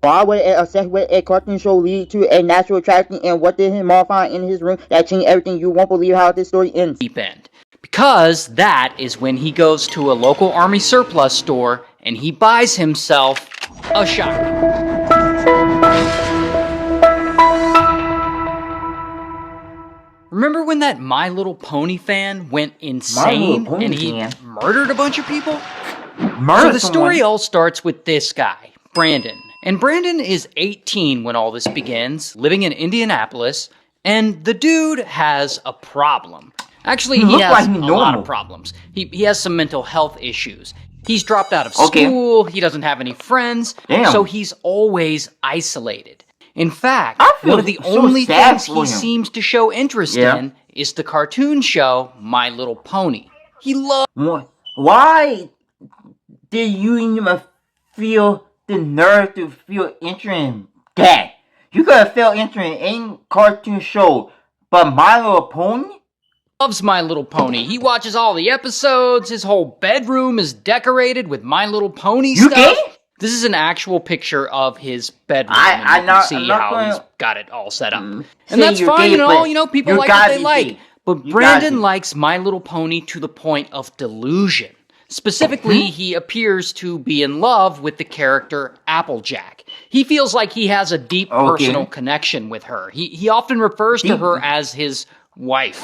Why would a sex with a cartoon show lead to a natural attraction, and what did his mom find in his room that changed everything? You won't believe how this story ends. Deep end. Because that is when he goes to a local army surplus store and he buys himself a shotgun. Remember when that My Little Pony fan went insane and he murdered a bunch of people? So the story all starts with this guy, Brandon. And Brandon is 18 when all this begins, living in Indianapolis, and the dude has a problem. Actually, he has a lot of problems. He has some mental health issues. He's dropped out of school, he doesn't have any friends, so he's always isolated. In fact, one of the only things he seems to show interest in is the cartoon show My Little Pony. He loves... Why did you even feel the nerve to feel interest in that? You could have felt interest in any cartoon show, but My Little Pony? Loves My Little Pony. He watches all the episodes. His whole bedroom is decorated with My Little Pony stuff. Gay? This is an actual picture of his bedroom. You can see how he's got it all set up. And that's fine and all, people like what they like. But Brandon likes My Little Pony to the point of delusion. Specifically, he appears to be in love with the character Applejack. He feels like he has a deep personal connection with her. He often refers to her as his wife.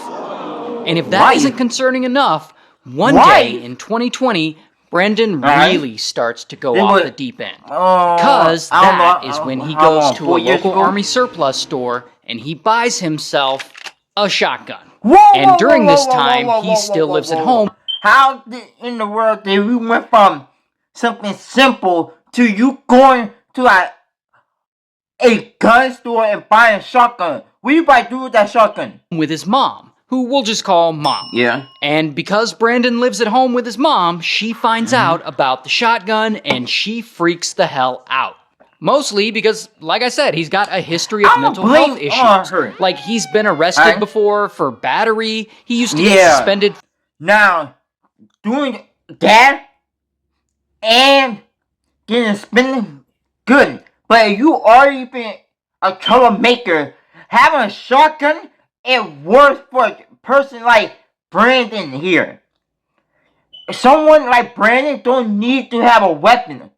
And if that isn't concerning enough, one day in 2020, Brandon really starts to go off the deep end. Because that is when he goes to a local army surplus store and he buys himself a shotgun. And during this time, he still lives at home. How in the world did we went from something simple to you going to a gun store and buying a shotgun? What do you about to do with that shotgun? With his mom, who we'll just call Mom. Yeah. And because Brandon lives at home with his mom, she finds out about the shotgun and she freaks the hell out. Mostly because, like I said, he's got a history of mental health issues. Like, he's been arrested before for battery. He used to get suspended. Now, doing that and getting suspended, good. But if you already been a troublemaker, having a shotgun is worse for a person like Brandon here. Someone like Brandon don't need to have a weapon.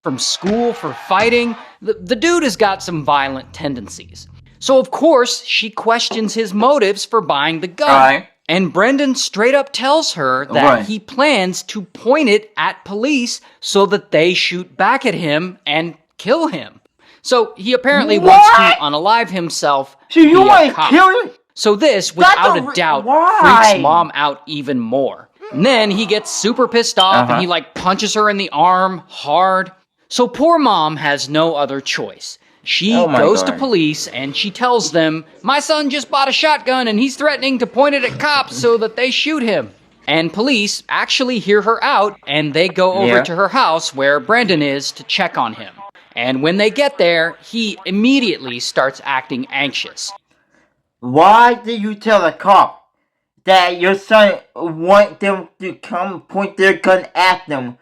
From school for fighting, the dude has got some violent tendencies. So of course, she questions his motives for buying the gun. And Brendan straight up tells her that he plans to point it at police so that they shoot back at him and kill him. So he apparently wants to unalive himself. So you want to kill him? So this, without a doubt, freaks Mom out even more. And then he gets super pissed off and he punches her in the arm hard. So poor Mom has no other choice. She goes to police and she tells them, "My son just bought a shotgun and he's threatening to point it at cops so that they shoot him." And police actually hear her out and they go over to her house where Brandon is to check on him. And when they get there, he immediately starts acting anxious. Why did you tell the cop that your son want them to come point their gun at them?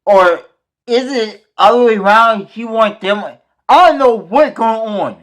Or is it other way around? He want them... I don't know what's going on.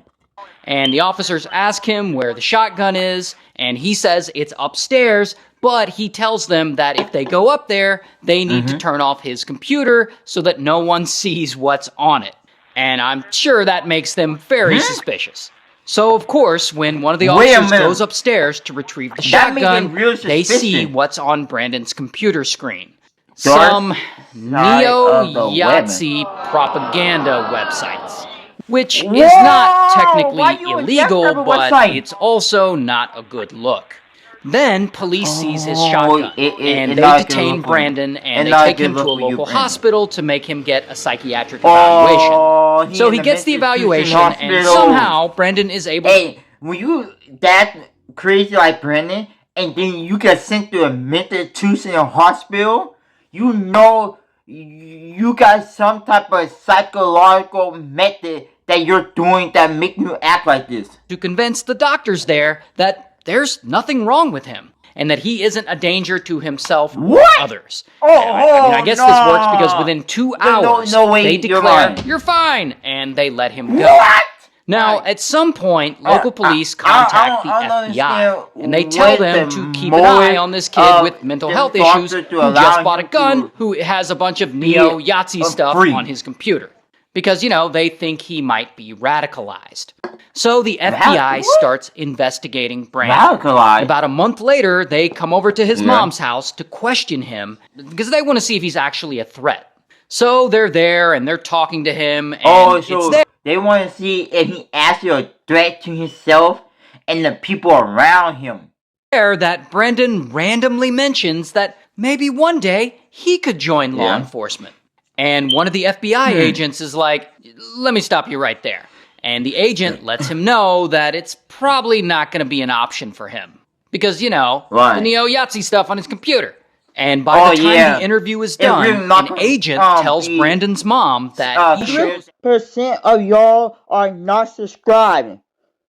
And the officers ask him where the shotgun is, and he says it's upstairs, but he tells them that if they go up there, they need to turn off his computer so that no one sees what's on it. And I'm sure that makes them very suspicious. So, of course, when one of the officers goes upstairs to retrieve the shotgun, they see what's on Brandon's computer screen. Some neo-Yahtzee propaganda websites. Which is not technically illegal, but it's also not a good look. Then police sees his shotgun, and they detain Brandon, and they take him to a local hospital to make him get a psychiatric evaluation. So he gets the evaluation, and somehow Brandon is able... Hey, when you that crazy like Brandon, and then you get sent to a mental institution in a hospital, you know you got some type of psychological method that you're doing that make you act like this. To convince the doctors there that there's nothing wrong with him. and that he isn't a danger to himself or What? others. Oh, I guess this works because within 2 hours, they declare, "You're fine," and they let him go. What? Now, at some point, local police contact the FBI, and they tell them to keep an eye on this kid with mental health issues who just bought a gun, who has a bunch of neo-Yahtzee stuff on his computer. Because, they think he might be radicalized. So the FBI starts investigating Brandon. Radicalized? About a month later, they come over to his mom's house to question him, because they want to see if he's actually a threat. So they're there, and they're talking to him, and it's there. They want to see if he actually a threat to himself and the people around him. There that Brendan randomly mentions that maybe one day he could join law enforcement. And one of the FBI agents is like, "Let me stop you right there." And the agent lets him know that it's probably not going to be an option for him. Because, the neo-Yahtzee stuff on his computer. And by the time the interview is done, an agent tells Brandon's mom that he should... 3% of y'all are not subscribing.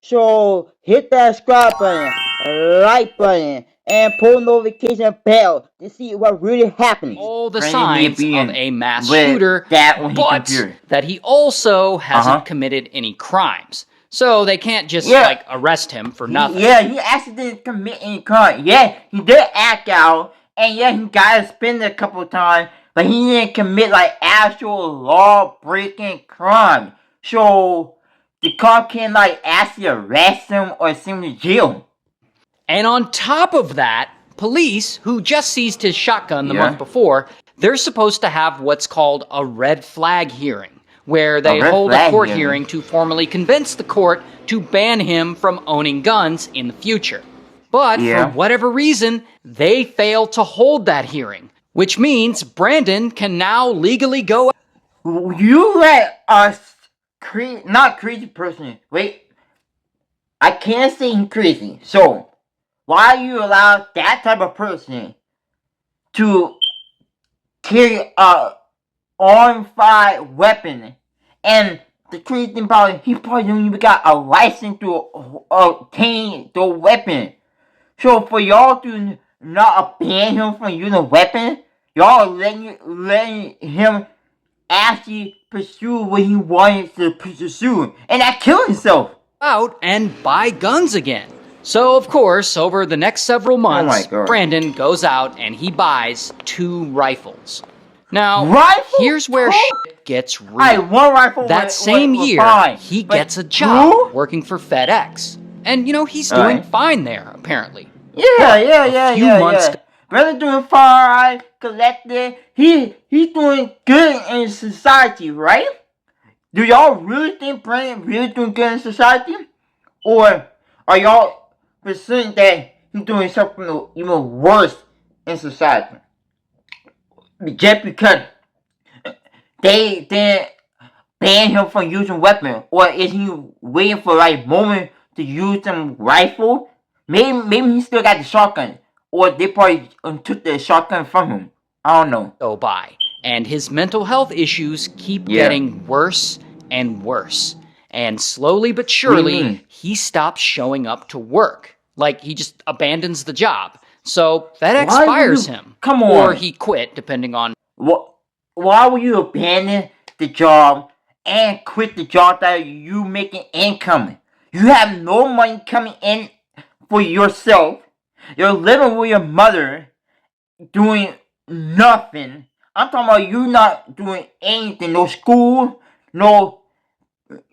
So hit that subscribe button, like button, and pull notification bell to see what really happens. All the signs of a mass shooter, but that he also hasn't committed any crimes. So they can't just, arrest him for nothing. Yeah, he actually didn't commit any crime. Yeah, he did act out. And yeah, he got suspended a couple of times, but he didn't commit actual law-breaking crime. So the cop can actually arrest him or send him to jail. And on top of that, police, who just seized his shotgun the month before, they're supposed to have what's called a red flag hearing, where they hold a court hearing to formally convince the court to ban him from owning guns in the future. But for whatever reason, they fail to hold that hearing, which means Brandon can now legally go... You let us... not crazy person. Wait. I can't say he's crazy. So, why you allow that type of person to carry a on-fire weapon? And the crazy thing about it, he probably don't even got a license to obtain the weapon. So for y'all to not ban him from using a weapon, y'all letting him actually pursue what he wanted to pursue, and that killed himself. Out and buy guns again. So of course, over the next several months, Brandon goes out and he buys 2 rifles. Now, here's where shit gets real. One rifle that same year, he gets a job working for FedEx. And, he's doing fine there, apparently. Yeah. Brother doing fine, collected. He's doing good in society, right? Do y'all really think Brandon really doing good in society? Or are y'all pursuing that he's doing something even worse in society? Just because they didn't ban him from using weapons? Or is he waiting for moment to use some rifle? Maybe he still got the shotgun. Or they probably took the shotgun from him. I don't know. Go by. And his mental health issues keep getting worse and worse. And slowly but surely, he stops showing up to work. He just abandons the job. So FedEx fires him. Come on. Or he quit, depending on... Why would you abandon the job and quit the job that you making income? You have no money coming in for yourself. You're living with your mother, doing nothing. I'm talking about you not doing anything. No school, no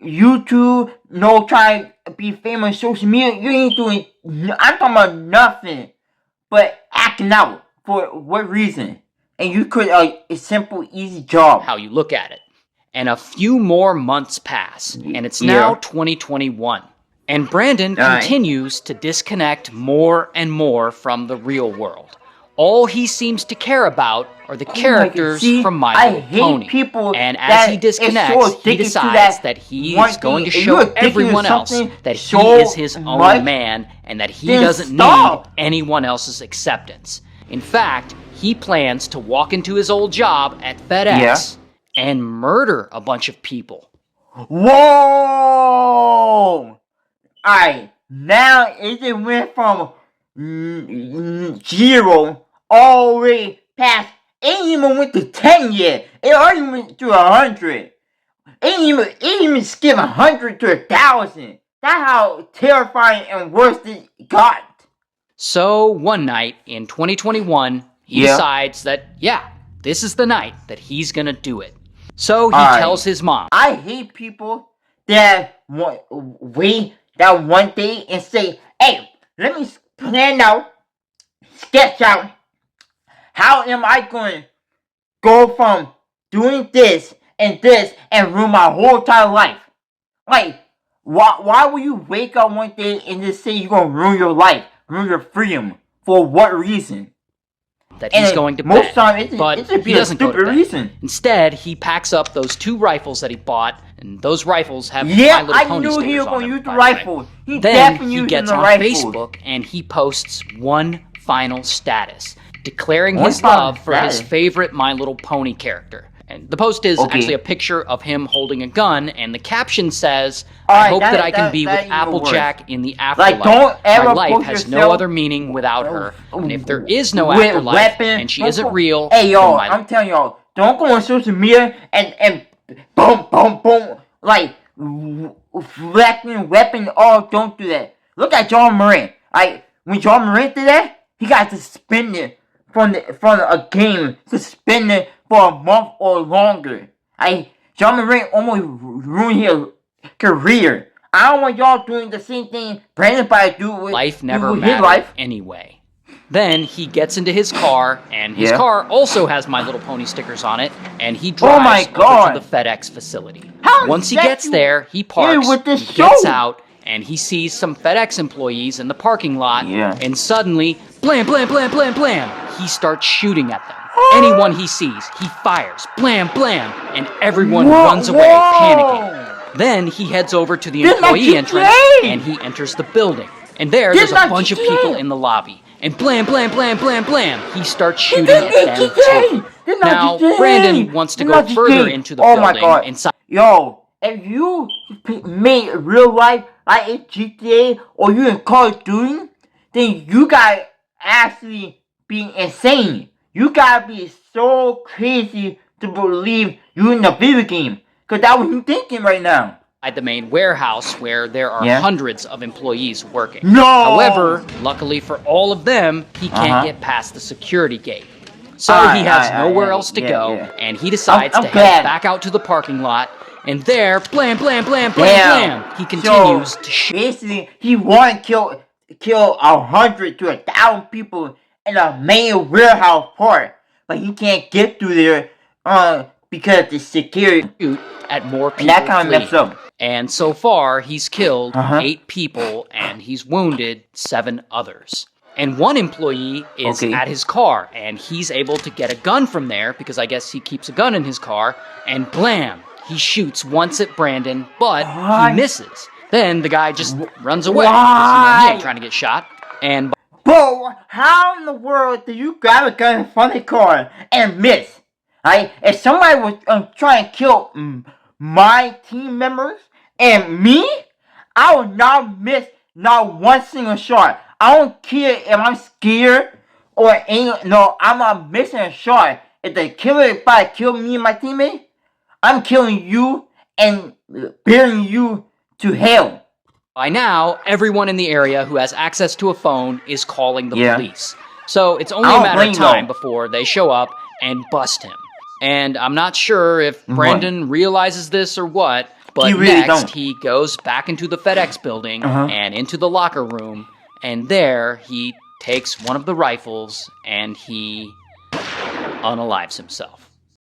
YouTube, no trying to be famous on social media. You ain't doing... I'm talking about nothing but acting out. For what reason? And you could a simple, easy job. How you look at it. And a few more months pass, and it's now 2021. And Brandon continues to disconnect more and more from the real world. All he seems to care about are the characters from My Little Pony. And as he disconnects, he decides that he is going to show everyone else that he is his own man and that he doesn't need anyone else's acceptance. In fact, he plans to walk into his old job at FedEx and murder a bunch of people. Whoa! Alright, now it just went from 0 all the way past. It ain't even went to 10 yet. It already went to 100. It ain't even skipped 100 to 1,000. That's how terrifying and worse it got. So one night in 2021, he decides that, this is the night that he's gonna do it. So he tells his mom. I hate people that wait that one day and say, hey, let me plan out, sketch out, how am I going to go from doing this and ruin my whole entire life? Like, why will you wake up one day and just say you're going to ruin your life, ruin your freedom? For what reason? That he's going to bed. Most time, but it's he doesn't go to bed. Reason. Instead, he packs up those 2 rifles that he bought, and those rifles have My Little Pony stickers on them. Yeah, I knew he was going to use the rifle. Then he gets on Facebook and he posts one final status, declaring his love for his favorite My Little Pony character. And the post is actually a picture of him holding a gun, and the caption says, I hope that I can be with Applejack in the afterlife. My life has no other meaning without her, and if there is no afterlife, and she isn't real, hey, y'all, I'm telling y'all, don't go on social media and boom, boom, boom, like, weapon, don't do that. Look at John Morant. When John Morant did that, he got suspended from a game, suspended for a month or longer. John Morant almost ruined his career. I don't want y'all doing the same thing Brandon Bite do with life never mattered anyway. Then he gets into his car, and his car also has My Little Pony stickers on it, and he drives over to the FedEx facility. Once he gets there, he parks, he gets out, and he sees some FedEx employees in the parking lot, and suddenly, blam, blam, blam, blam, blam, he starts shooting at them. Anyone he sees, he fires, blam, blam, and everyone runs away, panicking. Then he heads over to the employee entrance, and he enters the building. And there's a bunch of people in the lobby. And blam, blam, blam, blam, blam, he starts shooting at them too. Now, Brandon wants to go further into the building. Inside. Yo, if you made real life like a GTA or you in Call of Duty, then you gotta actually be insane. You gotta be so crazy to believe you in a video game. Cause that's what you're thinking right now. At the main warehouse where there are hundreds of employees working. No! However, luckily for all of them, he can't get past the security gate. So he has nowhere else to go, and he decides to head back out to the parking lot, and there, blam, blam, blam, blam, blam, he continues to shoot. Basically, he wanted to kill 100 to 1,000 people in a main warehouse part, but he can't get through there because the security at more people. And that kind of messed up. And so far, he's killed 8 people, and he's wounded 7 others. And one employee is at his car, and he's able to get a gun from there, because I guess he keeps a gun in his car, and blam! He shoots once at Brandon, but he misses. Then the guy just runs away, because he ain't trying to get shot. And bro, how in the world do you grab a gun in front of the car and miss? If somebody was trying to kill my team members and me, I would not miss not one single shot. I don't care if I'm scared or ain't. No, I'm not missing a shot. If the killer try to kill me and my teammate, I'm killing you and bearing you to hell. By now, everyone in the area who has access to a phone is calling the police. So it's only a matter of time before they show up and bust him. And I'm not sure if Brandon realizes this or what, but next he goes back into the FedEx building and into the locker room, and there he takes one of the rifles and he unalives himself.